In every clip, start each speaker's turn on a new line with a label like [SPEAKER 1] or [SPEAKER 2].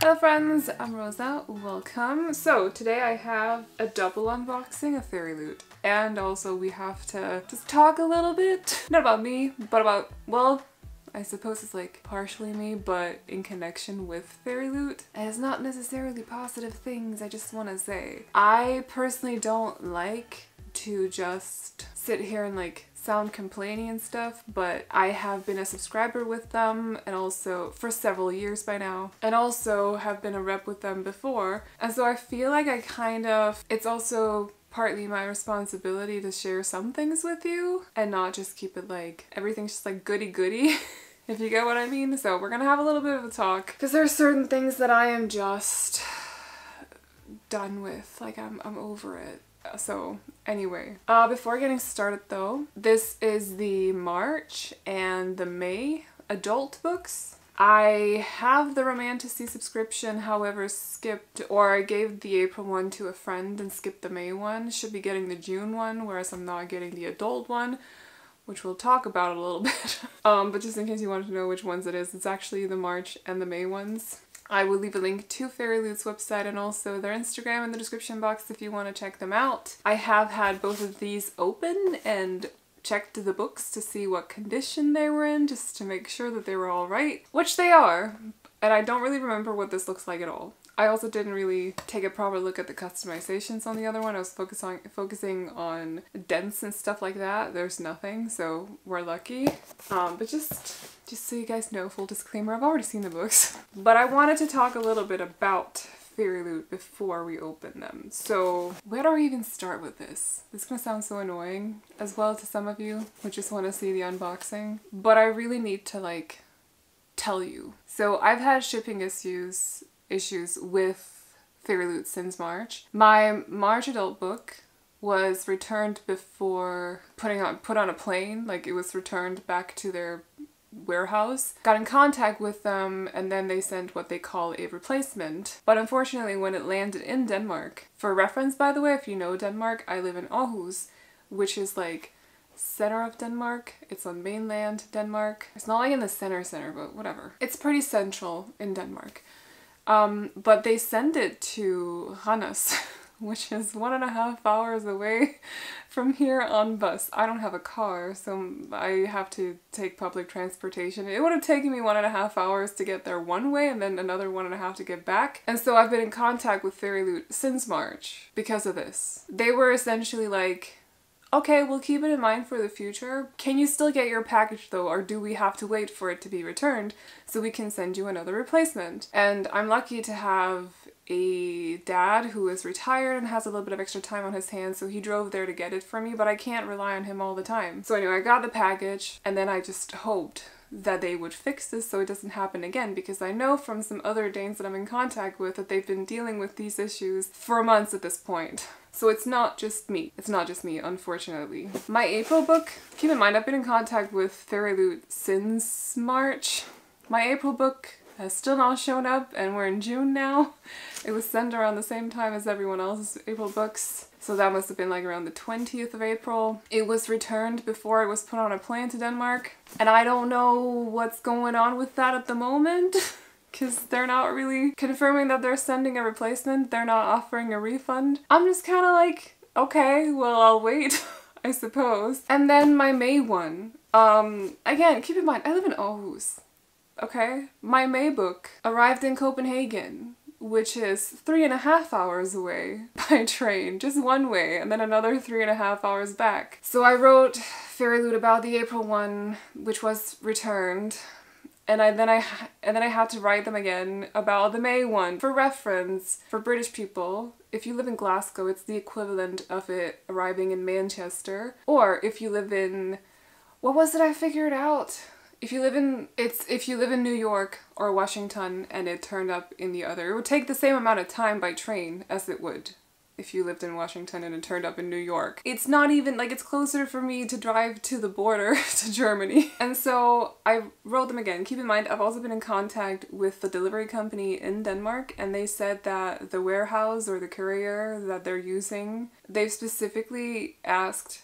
[SPEAKER 1] Hello friends, I'm Rosa, welcome. So today I have a double unboxing of FairyLoot, and also we have to just talk a little bit, not about me, but about, well, I suppose it's like partially me, but in connection with FairyLoot. And it's not necessarily positive things, I just want to say. I personally don't like to just sit here and like sound complaining and stuff, but I have been a subscriber with them and also for several years by now, and also have been a rep with them before, and so I feel like it's also partly my responsibility to share some things with you and not just keep it like everything's just like goody goody. If you get what I mean. So we're gonna have a little bit of a talk because there are certain things that I am just done with, like I'm over it. So anyway, before getting started though, this is the March and the May adult books. I have the Romantasy subscription, however skipped, or I gave the April one to a friend and skipped the May one. Should be getting the June one, whereas I'm not getting the adult one, which we'll talk about a little bit. But just in case you wanted to know which ones it is, it's actually the March and the May ones. I will leave a link to FairyLoot's website and also their Instagram in the description box if you want to check them out. I have had both of these open and checked the books to see what condition they were in, just to make sure that they were all right, which they are, and I don't really remember what this looks like at all. I also didn't really take a proper look at the customizations on the other one. I was focusing on dents and stuff like that. There's nothing, so we're lucky. But just so you guys know, full disclaimer, I've already seen the books. But I wanted to talk a little bit about FairyLoot before we open them. So where do I even start with this? This is gonna sound so annoying as well to some of you who just want to see the unboxing. But I really need to like tell you. So I've had shipping issues with FairyLoot since March. My March adult book was returned before put on a plane. Like, it was returned back to their warehouse. Got in contact with them, and then they sent what they call a replacement. But unfortunately, when it landed in Denmark, for reference by the way, if you know Denmark, I live in Aarhus, which is like center of Denmark. It's on mainland Denmark. It's not like in the center, but whatever. It's pretty central in Denmark. But they send it to Hannes, which is 1.5 hours away from here on bus. I don't have a car, so I have to take public transportation. It would have taken me 1.5 hours to get there one way and then another 1.5 to get back. And so I've been in contact with FairyLoot since March because of this. They were essentially like, okay, we'll keep it in mind for the future. Can you still get your package though, or do we have to wait for it to be returned so we can send you another replacement? And I'm lucky to have a dad who is retired and has a little bit of extra time on his hands, so he drove there to get it for me, but I can't rely on him all the time. So anyway, I got the package, and then I just hoped that they would fix this so it doesn't happen again, because I know from some other Danes that I'm in contact with that they've been dealing with these issues for months at this point. So it's not just me. It's not just me, unfortunately. My April book, keep in mind I've been in contact with FairyLoot since March. My April book has still not shown up, and we're in June now. It was sent around the same time as everyone else's April books, so that must have been like around the 20th of April. It was returned before it was put on a plane to Denmark, and I don't know what's going on with that at the moment. Because they're not really confirming that they're sending a replacement. They're not offering a refund. I'm just kind of like, okay, well, I'll wait, I suppose. And then my May one. Again, keep in mind, I live in Aarhus, okay? My May book arrived in Copenhagen, which is 3.5 hours away by train, just one way, and then another 3.5 hours back. So I wrote FairyLoot about the April one, which was returned. And then I had to write them again about the May one. For reference, for British people, if you live in Glasgow, it's the equivalent of it arriving in Manchester. Or if you live in, what was it I figured out? If you live in New York or Washington and it turned up in the other, it would take the same amount of time by train as it would if you lived in Washington and it turned up in New York. It's not even, like, it's closer for me to drive to the border to Germany. And so I wrote them again. Keep in mind, I've also been in contact with the delivery company in Denmark, and they said that the warehouse or the courier that they're using, they've specifically asked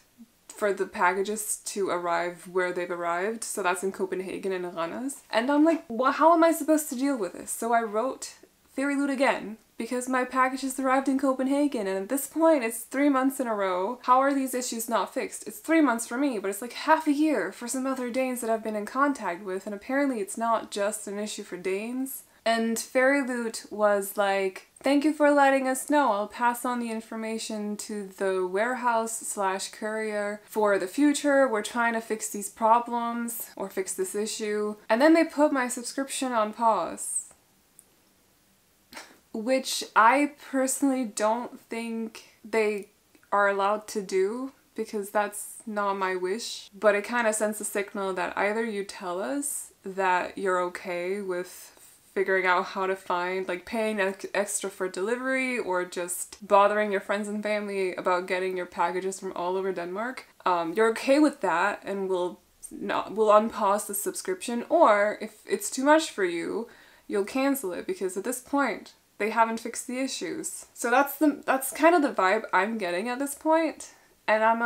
[SPEAKER 1] for the packages to arrive where they've arrived. So that's in Copenhagen and Randers. And I'm like, well, how am I supposed to deal with this? So I wrote FairyLoot again because my package has arrived in Copenhagen, and at this point it's 3 months in a row. How are these issues not fixed? It's 3 months for me, but it's like half a year for some other Danes that I've been in contact with, and apparently it's not just an issue for Danes. And FairyLoot was like, thank you for letting us know. I'll pass on the information to the warehouse/courier for the future. We're trying to fix these problems or fix this issue. And then they put my subscription on pause, which I personally don't think they are allowed to do because that's not my wish. But it kind of sends a signal that either you tell us that you're okay with figuring out how to find, like paying extra for delivery or just bothering your friends and family about getting your packages from all over Denmark. You're okay with that and we'll unpause the subscription, or if it's too much for you, you'll cancel it because at this point they haven't fixed the issues. So that's kind of the vibe I'm getting at this point. And I'm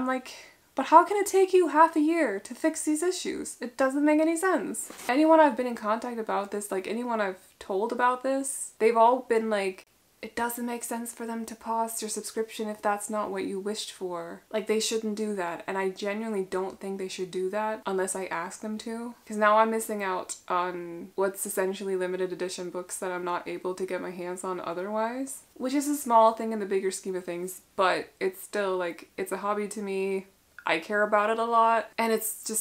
[SPEAKER 1] like, but how can it take you half a year to fix these issues? It doesn't make any sense. Anyone I've been in contact about this, like anyone I've told about this, they've all been like, it doesn't make sense for them to pause your subscription if that's not what you wished for. Like, they shouldn't do that. And I genuinely don't think they should do that unless I ask them to. Because now I'm missing out on what's essentially limited edition books that I'm not able to get my hands on otherwise. Which is a small thing in the bigger scheme of things, but it's still like, it's a hobby to me. I care about it a lot, and it's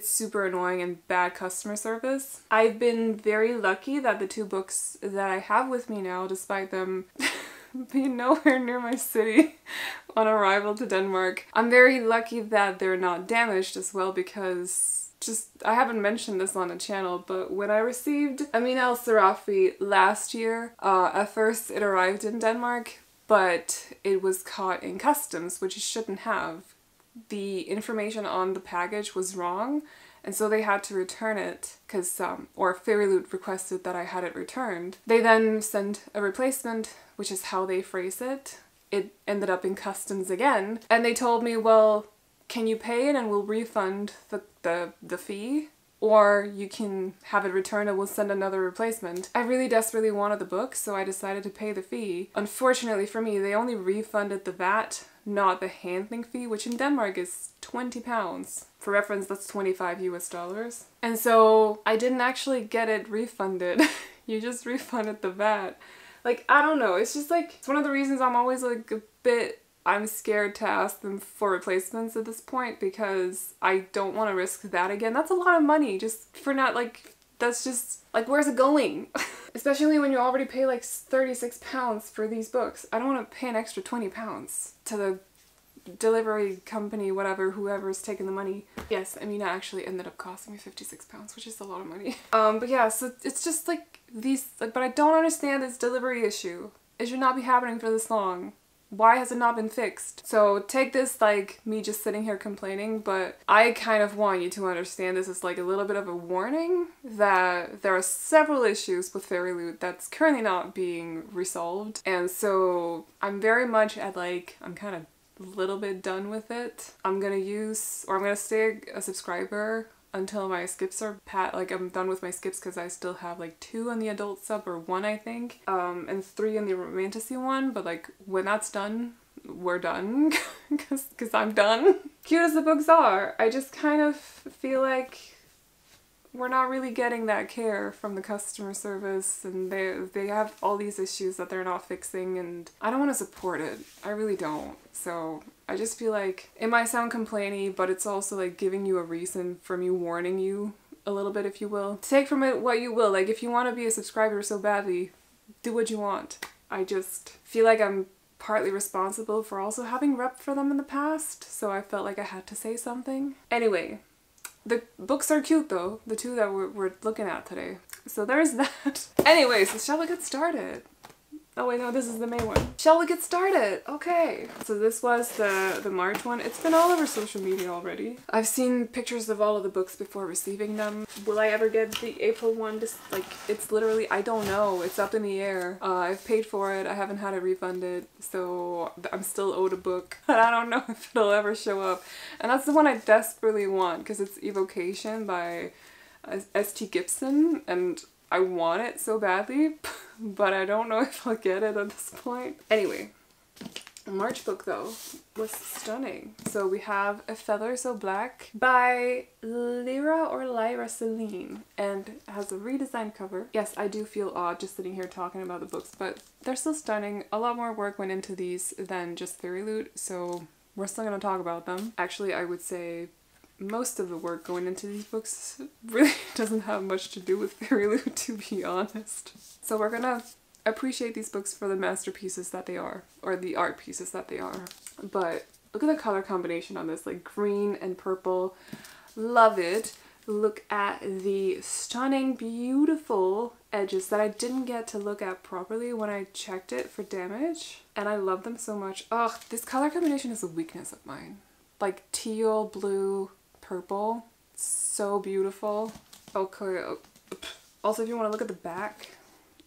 [SPEAKER 1] super annoying and bad customer service. I've been very lucky that the 2 books that I have with me now, despite them being nowhere near my city on arrival to Denmark, I'm very lucky that they're not damaged as well, because I haven't mentioned this on the channel, but when I received Amin al-Sarafi last year, at first it arrived in Denmark, but it was caught in customs, which it shouldn't have. The information on the package was wrong, and so they had to return it because, or FairyLoot requested that I had it returned. They then sent a replacement, which is how they phrase it. It ended up in customs again, and they told me, well, can you pay it and we'll refund the fee? Or you can have it returned and we'll send another replacement. I really desperately wanted the book, so I decided to pay the fee. Unfortunately for me, they only refunded the VAT, not the handling fee, which in Denmark is £20. For reference, that's 25 US dollars. And so I didn't actually get it refunded. You just refunded the VAT. Like, I don't know, it's just like, it's one of the reasons I'm always like I'm scared to ask them for replacements at this point because I don't want to risk that again. That's a lot of money just for not, like, that's just, like, where's it going? Especially when you already pay like £36 for these books. I don't want to pay an extra £20 to the delivery company, whatever, whoever's taking the money. Yes, I mean, it actually ended up costing me £56, which is a lot of money. But yeah, so it's just like these, like, but I don't understand this delivery issue. It should not be happening for this long. Why has it not been fixed? So take this like me just sitting here complaining, but I kind of want you to understand this as like a little bit of a warning that there are several issues with FairyLoot that's currently not being resolved. And so I'm very much at like, I'm kind of a little bit done with it. I'm gonna stay a subscriber until my skips are like I'm done with my skips, because I still have like 2 on the adult sub, or 1 I think, and 3 in the romantasy one, but like when that's done, we're done, because I'm done. Cute as the books are, I just kind of feel like we're not really getting that care from the customer service, and they have all these issues that they're not fixing, and I don't want to support it. I really don't. So I just feel like it might sound complainy, but it's also like giving you a reason for me warning you a little bit, if you will. Take from it what you will. Like, if you want to be a subscriber so badly, do what you want. I just feel like I'm partly responsible for also having repped for them in the past, so I felt like I had to say something. Anyway, the books are cute though, the 2 that we're looking at today. So there's that. Anyways, so shall we get started? Oh wait, no, this is the May one. Shall we get started? Okay. So this was the March one. It's been all over social media already. I've seen pictures of all of the books before receiving them. Will I ever get the April one? Just like, it's literally, I don't know. It's up in the air. I've paid for it. I haven't had it refunded. So I'm still owed a book. But I don't know if it'll ever show up. And that's the one I desperately want, because it's Evocation by S.T. Gibson. And I want it so badly, but I don't know if I'll get it at this point. Anyway, March book though was stunning. So we have A Feather So Black by Lyra Celine, and it has a redesigned cover. Yes, I do feel odd just sitting here talking about the books, but they're still stunning. A lot more work went into these than just FairyLoot, so we're still gonna talk about them. Actually, I would say most of the work going into these books really doesn't have much to do with FairyLoot, to be honest. So we're gonna appreciate these books for the masterpieces that they are, or the art pieces that they are. But look at the color combination on this, like green and purple. Love it. Look at the stunning, beautiful edges that I didn't get to look at properly when I checked it for damage. And I love them so much. Ugh, this color combination is a weakness of mine. Like teal, blue, purple. So beautiful. Okay. Also, if you want to look at the back,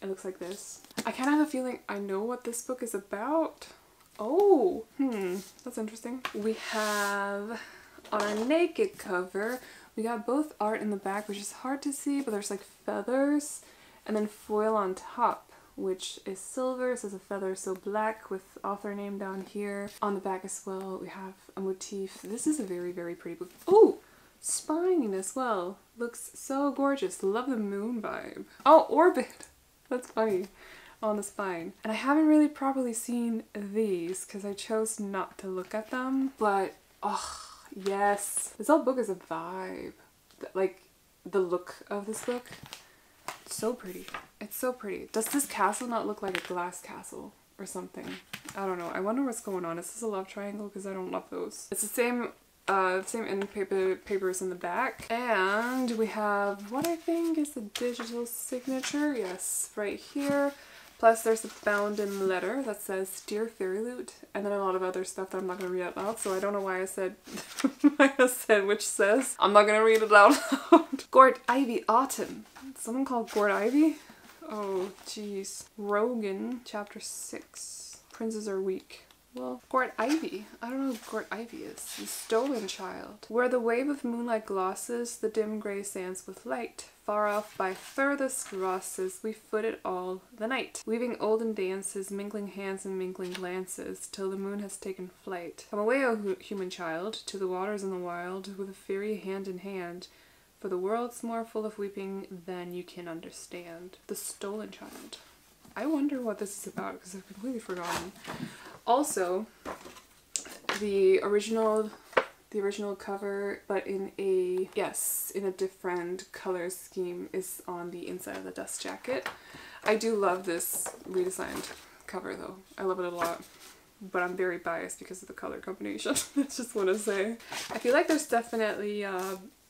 [SPEAKER 1] it looks like this. I kind of have a feeling I know what this book is about. Oh, that's interesting. We have on our naked cover, we got both art in the back, which is hard to see, but there's like feathers, and then foil on top, which is silver. It says A Feather So Black with author name down here. On the back as well, we have a motif. This is a very, very pretty book. Oh, spine as well. Looks so gorgeous. Love the moon vibe. Oh, orbit. That's funny on the spine. And I haven't really properly seen these because I chose not to look at them. But, oh, yes. This whole book is a vibe. Like, the look of this book. It's so pretty. It's so pretty. Does this castle not look like a glass castle or something? I don't know. I wonder what's going on. Is this a love triangle? Because I don't love those. It's the same end papers in the back, and we have what I think is a digital signature. Yes, right here. Plus there's a bound-in letter that says Dear FairyLoot, and then a lot of other stuff that I'm not going to read out loud, so I don't know why I said which says I'm not going to read it out loud. Gord Ivy Autumn. Someone called Gord Ivy? Oh jeez. Rogan, chapter 6. Princes are weak. Well, Gord Ivy. I don't know who Gord Ivy is. The stolen child. Where the wave of moonlight glosses the dim grey sands with light. Far off by furthest rosses we foot it all the night. Weaving olden dances, mingling hands and mingling glances, till the moon has taken flight. Come away, O human child, to the waters and the wild, with a fairy hand in hand. For the world's more full of weeping than you can understand. The stolen child. I wonder what this is about because I've completely forgotten. Also, the original cover, but in a different color scheme, is on the inside of the dust jacket. I do love this redesigned cover though. I love it a lot, but I'm very biased because of the color combination. I just want to say. I feel like there's definitely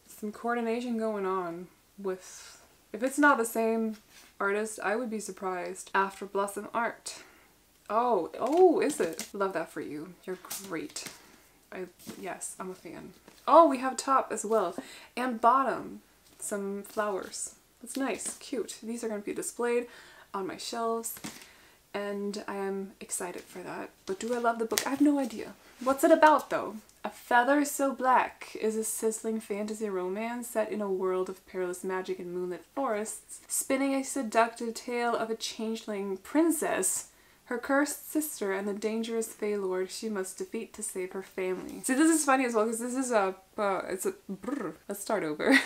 [SPEAKER 1] some coordination going on with, if it's not the same artist, I would be surprised. After Blossom Art. Oh, is it? Love that for you. You're great. Yes, I'm a fan. Oh, we have top as well. And bottom. Some flowers. That's nice. Cute. These are going to be displayed on my shelves. And I am excited for that. But do I love the book? I have no idea. What's it about though? A Feather So Black is a sizzling fantasy romance set in a world of perilous magic and moonlit forests, spinning a seductive tale of a changeling princess, her cursed sister, and the dangerous Fae Lord she must defeat to save her family. See, this is funny as well because this is let's start over.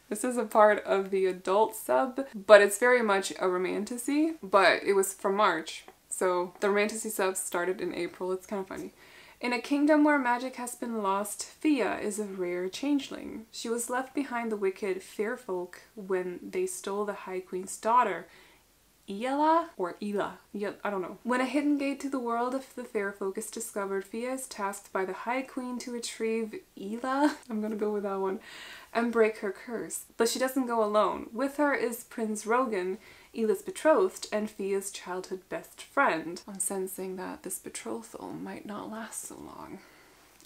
[SPEAKER 1] This is a part of the adult sub, but it's very much a romantasy, but it was from March. So the romantasy sub started in April. It's kind of funny. In a kingdom where magic has been lost, Fia is a rare changeling. She was left behind the wicked fair folk when they stole the High Queen's daughter, Ela? Or Ela? Yeah, I don't know. When a hidden gate to the world of the fair folk is discovered, Fia is tasked by the High Queen to retrieve Ela, I'm gonna go with that one, and break her curse. But she doesn't go alone. With her is Prince Rogan, Ela's betrothed, and Fia's childhood best friend. I'm sensing that this betrothal might not last so long.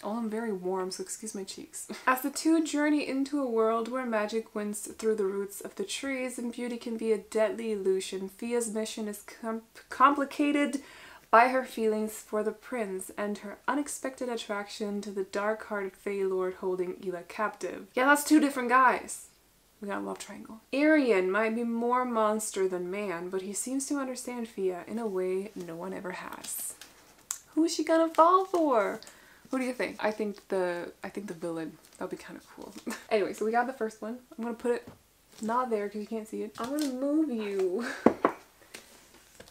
[SPEAKER 1] Oh, I'm very warm, so excuse my cheeks. As the two journey into a world where magic wins through the roots of the trees and beauty can be a deadly illusion, Fia's mission is complicated by her feelings for the prince and her unexpected attraction to the dark-hearted Fae Lord holding Ela captive. Yeah, that's two different guys. We got a love triangle. Arian might be more monster than man, but he seems to understand Fia in a way no one ever has. Who's she gonna fall for? Who do you think? I think the villain. That'd be kind of cool. Anyway, so we got the first one. I'm gonna put it not there because you can't see it. I'm gonna move you.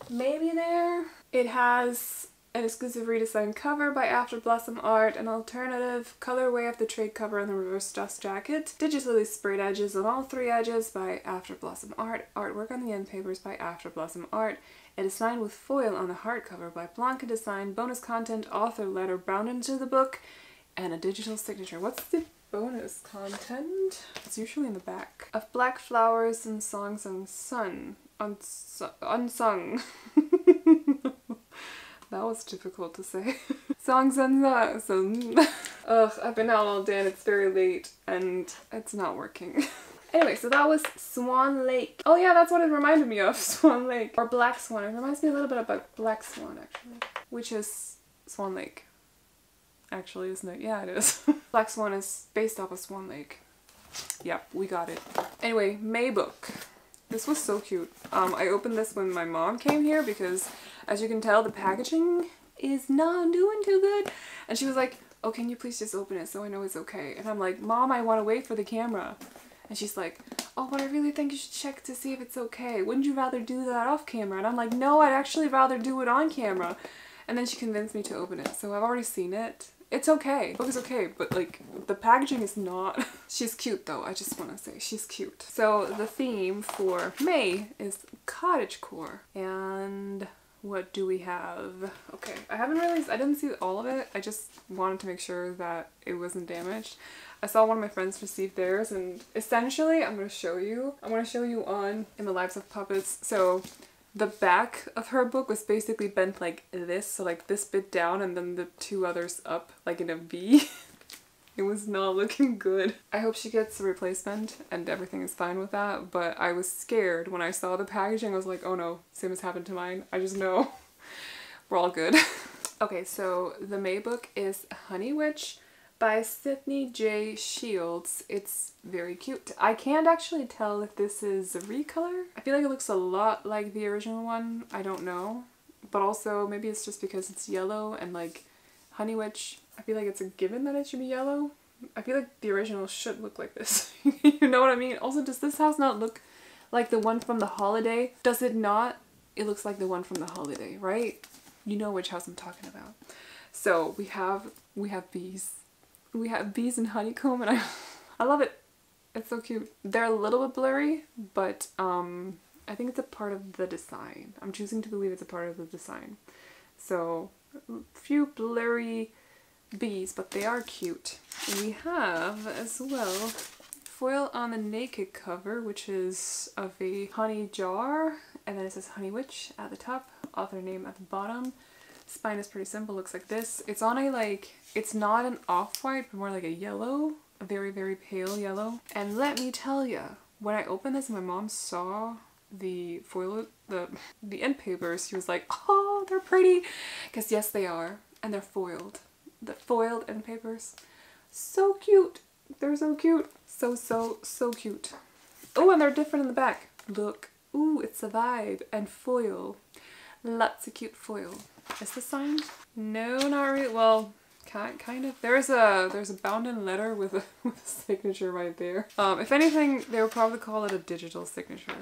[SPEAKER 1] Maybe there. It has an exclusive redesigned cover by After Blossom Art, an alternative colorway of the trade cover on the reverse dust jacket, digitally sprayed edges on all 3 edges by After Blossom Art, artwork on the end papers by After Blossom Art, a design with foil on the hardcover by Blanca Design, bonus content, author letter bound into the book, and a digital signature. What's the bonus content? It's usually in the back. Of black flowers and songs unsung. Unsung. That was difficult to say. Songs unsung. Ugh, I've been out all day and it's very late and it's not working. Anyway, so that was Swan Lake. Oh yeah, that's what it reminded me of, Swan Lake. Or Black Swan. It reminds me a little bit about Black Swan, actually. Which is Swan Lake. Actually, isn't it? Yeah, it is. Black Swan is based off of Swan Lake. Yep, we got it. Anyway, May book. This was so cute. I opened this when my mom came here because, as you can tell, the packaging is not doing too good. And she was like, oh, can you please just open it so I know it's okay? And I'm like, Mom, I want to wait for the camera. And she's like, oh, but I really think you should check to see if it's okay. Wouldn't you rather do that off camera? And I'm like, no, I'd actually rather do it on camera. And then she convinced me to open it. So I've already seen it. It's okay. The book is okay, but like the packaging is not. She's cute though, I just want to say she's cute. So the theme for May is cottagecore. And what do we have? Okay, I didn't see all of it. I just wanted to make sure that it wasn't damaged. I saw one of my friends receive theirs and essentially I'm going to show you on In the Lives of Puppets. So the back of her book was basically bent like this, so like this bit down and then the 2 others up like in a V. It was not looking good. I hope she gets a replacement and everything is fine with that, but I was scared when I saw the packaging. I was like, oh no, same as happened to mine. I just know. We're all good. Okay, so the May book is Honey Witch by Sydney J. Shields. It's very cute. I can't actually tell if this is a recolor. I feel like it looks a lot like the original one. I don't know. But also maybe it's just because it's yellow and like Honey Witch, I feel like it's a given that it should be yellow. I feel like the original should look like this. You know what I mean? Also, does this house not look like the one from The Holiday? Does it not? It looks like the one from The Holiday, right? You know which house I'm talking about. So we have bees. We have bees and honeycomb and I love it. It's so cute. They're a little bit blurry, but I think it's a part of the design. I'm choosing to believe it's a part of the design. So a few blurry bees, but they are cute. We have as well foil on the naked cover, which is of a honey jar, and then it says Honey Witch at the top, author name at the bottom. Spine is pretty simple, looks like this. It's on a like, it's not an off-white, but more like a yellow, a very, very pale yellow. And let me tell you, when I opened this and my mom saw the foil, the end papers, she was like, oh, they're pretty. Because yes, they are. And they're foiled. The foiled end papers. So cute. They're so cute. So cute. Oh, and they're different in the back. Look. Ooh, it's a vibe. And foil. Lots of cute foil. Is this signed? No, not really. Well, kind of. There's a bound-in letter with a signature right there. If anything, they would probably call it a digital signature.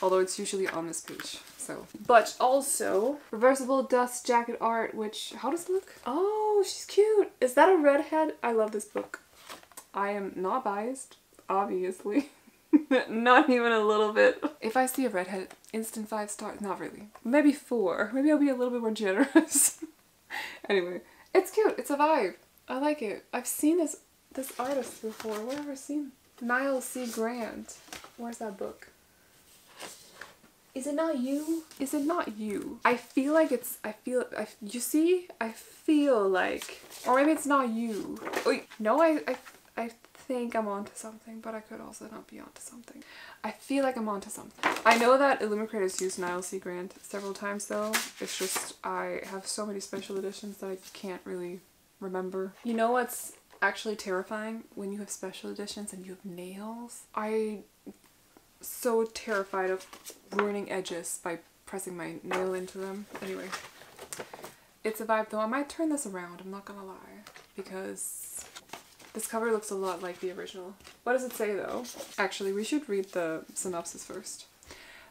[SPEAKER 1] Although it's usually on this page. So, but also reversible dust jacket art, which, how does it look? Oh, she's cute. Is that a redhead? I love this book. I am not biased, obviously. Not even a little bit. If I see a redhead, instant 5 stars. Not really. Maybe 4. Maybe I'll be a little bit more generous. Anyway, it's cute. It's a vibe. I like it. I've seen this artist before. Where have I seen? Niall C. Grant. Where's that book? Is it not you? Is it not you? I feel like it's, you see? I feel like, or maybe it's not you. Wait, no, I think I'm onto something, but I could also not be onto something. I feel like I'm onto something. I know that Illumicrate has used Niall C. Grant several times though. It's just, I have so many special editions that I can't really remember. You know what's actually terrifying when you have special editions and you have nails. I'm so terrified of ruining edges by pressing my nail into them. Anyway, it's a vibe though. I might turn this around, I'm not gonna lie, because this cover looks a lot like the original. What does it say though? Actually, we should read the synopsis first.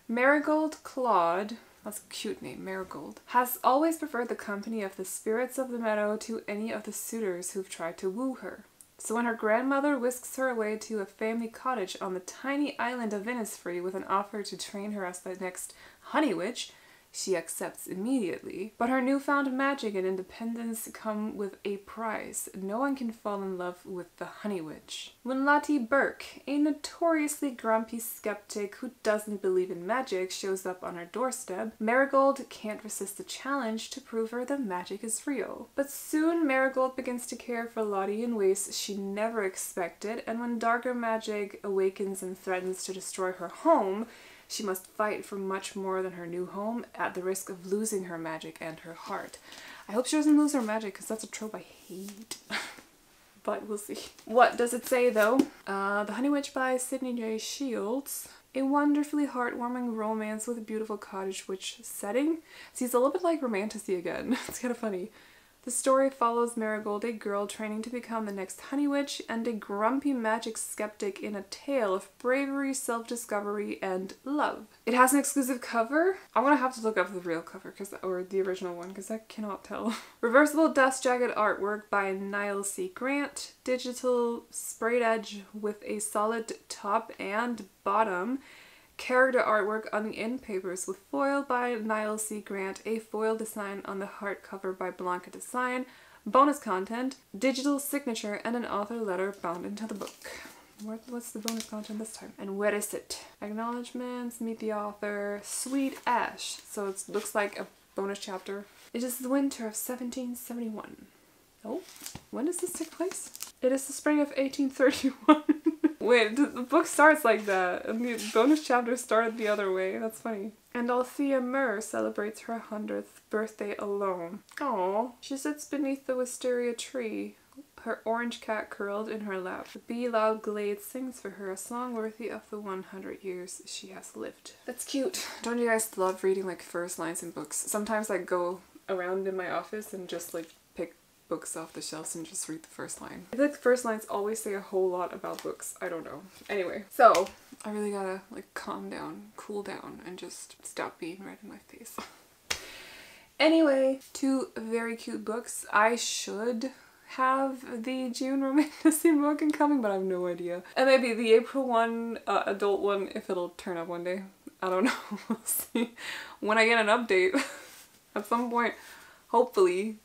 [SPEAKER 1] Marigold Claude, that's a cute name, Marigold, has always preferred the company of the spirits of the meadow to any of the suitors who've tried to woo her. So when her grandmother whisks her away to a family cottage on the tiny island of Innisfree with an offer to train her as the next honey witch, she accepts immediately. But her newfound magic and independence come with a price. No one can fall in love with the honey witch. When Lottie Burke, a notoriously grumpy skeptic who doesn't believe in magic, shows up on her doorstep, Marigold can't resist the challenge to prove her the magic is real. But soon Marigold begins to care for Lottie in ways she never expected, and when darker magic awakens and threatens to destroy her home, she must fight for much more than her new home at the risk of losing her magic and her heart. I hope she doesn't lose her magic because that's a trope I hate. But we'll see. What does it say though? The Honey Witch by Sydney J. Shields. A wonderfully heartwarming romance with a beautiful cottage witch setting. See, it's a little bit like Romantasy again. It's kind of funny. The story follows Marigold, a girl training to become the next honey witch, and a grumpy magic skeptic in a tale of bravery, self-discovery, and love. It has an exclusive cover. I'm gonna have to look up the real cover, or the original one, because I cannot tell. Reversible dust jacket artwork by Niall C. Grant. Digital sprayed edge with a solid top and bottom. Character artwork on the end papers with foil by Niall C. Grant, a foil design on the hardcover by Blanca Design, bonus content, digital signature, and an author letter bound into the book. What's the bonus content this time? And where is it? Acknowledgements, meet the author, Sweet Ash. So it looks like a bonus chapter. It is the winter of 1771. Oh, when does this take place? It is the spring of 1831. Wait, the book starts like that, and the bonus chapter started the other way. That's funny. And Althea Murr celebrates her 100th birthday alone. Aww. She sits beneath the wisteria tree, her orange cat curled in her lap. The bee-loud glade sings for her a song worthy of the 100 years she has lived. That's cute. Don't you guys love reading like first lines in books? Sometimes I go around in my office and just like pick books off the shelves and just read the first line. I feel like the first lines always say a whole lot about books. I don't know. Anyway, so I really gotta like calm down, cool down, and just stop being red in my face. Anyway, two very cute books. I should have the June Romantasy book incoming, but I have no idea. And maybe the April one, adult one, if it'll turn up one day. I don't know. We'll see. When I get an update at some point, hopefully.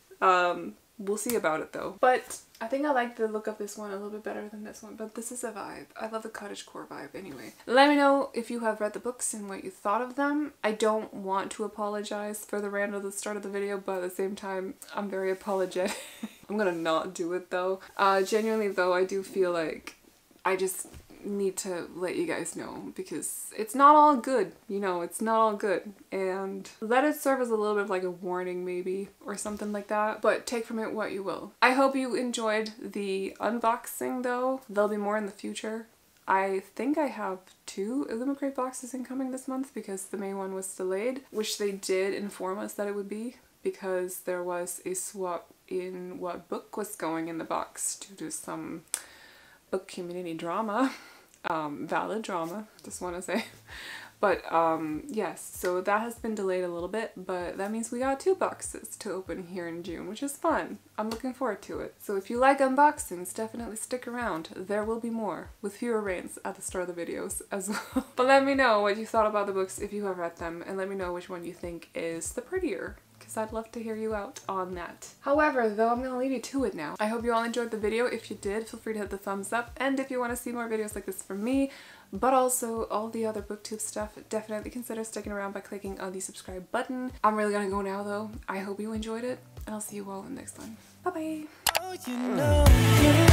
[SPEAKER 1] We'll see about it though. But I think I like the look of this one a little bit better than this one, but this is a vibe. I love the cottagecore vibe anyway. Let me know if you have read the books and what you thought of them. I don't want to apologize for the rant at the start of the video, but at the same time, I'm very apologetic. I'm gonna not do it though. Genuinely though, I do feel like I just need to let you guys know because it's not all good, you know, it's not all good, and let it serve as a little bit of like a warning maybe or something like that, but take from it what you will. I hope you enjoyed the unboxing though. There'll be more in the future. I think I have 2 Illumicrate boxes incoming this month because the main one was delayed, which they did inform us that it would be because there was a swap in what book was going in the box due to some book community drama. Valid drama, just want to say. But yes, so that has been delayed a little bit, but that means we got 2 boxes to open here in June, which is fun. I'm looking forward to it. So if you like unboxings, definitely stick around. There will be more, with fewer rants at the start of the videos as well. But let me know what you thought about the books if you have read them, and let me know which one you think is the prettier, because I'd love to hear you out on that. However, though, I'm gonna leave you to it now. I hope you all enjoyed the video. If you did, feel free to hit the thumbs up, and if you want to see more videos like this from me, but also all the other booktube stuff, definitely consider sticking around by clicking on the subscribe button. I'm really gonna go now though. I hope you enjoyed it, and I'll see you all in the next one. Bye bye! Oh, you know.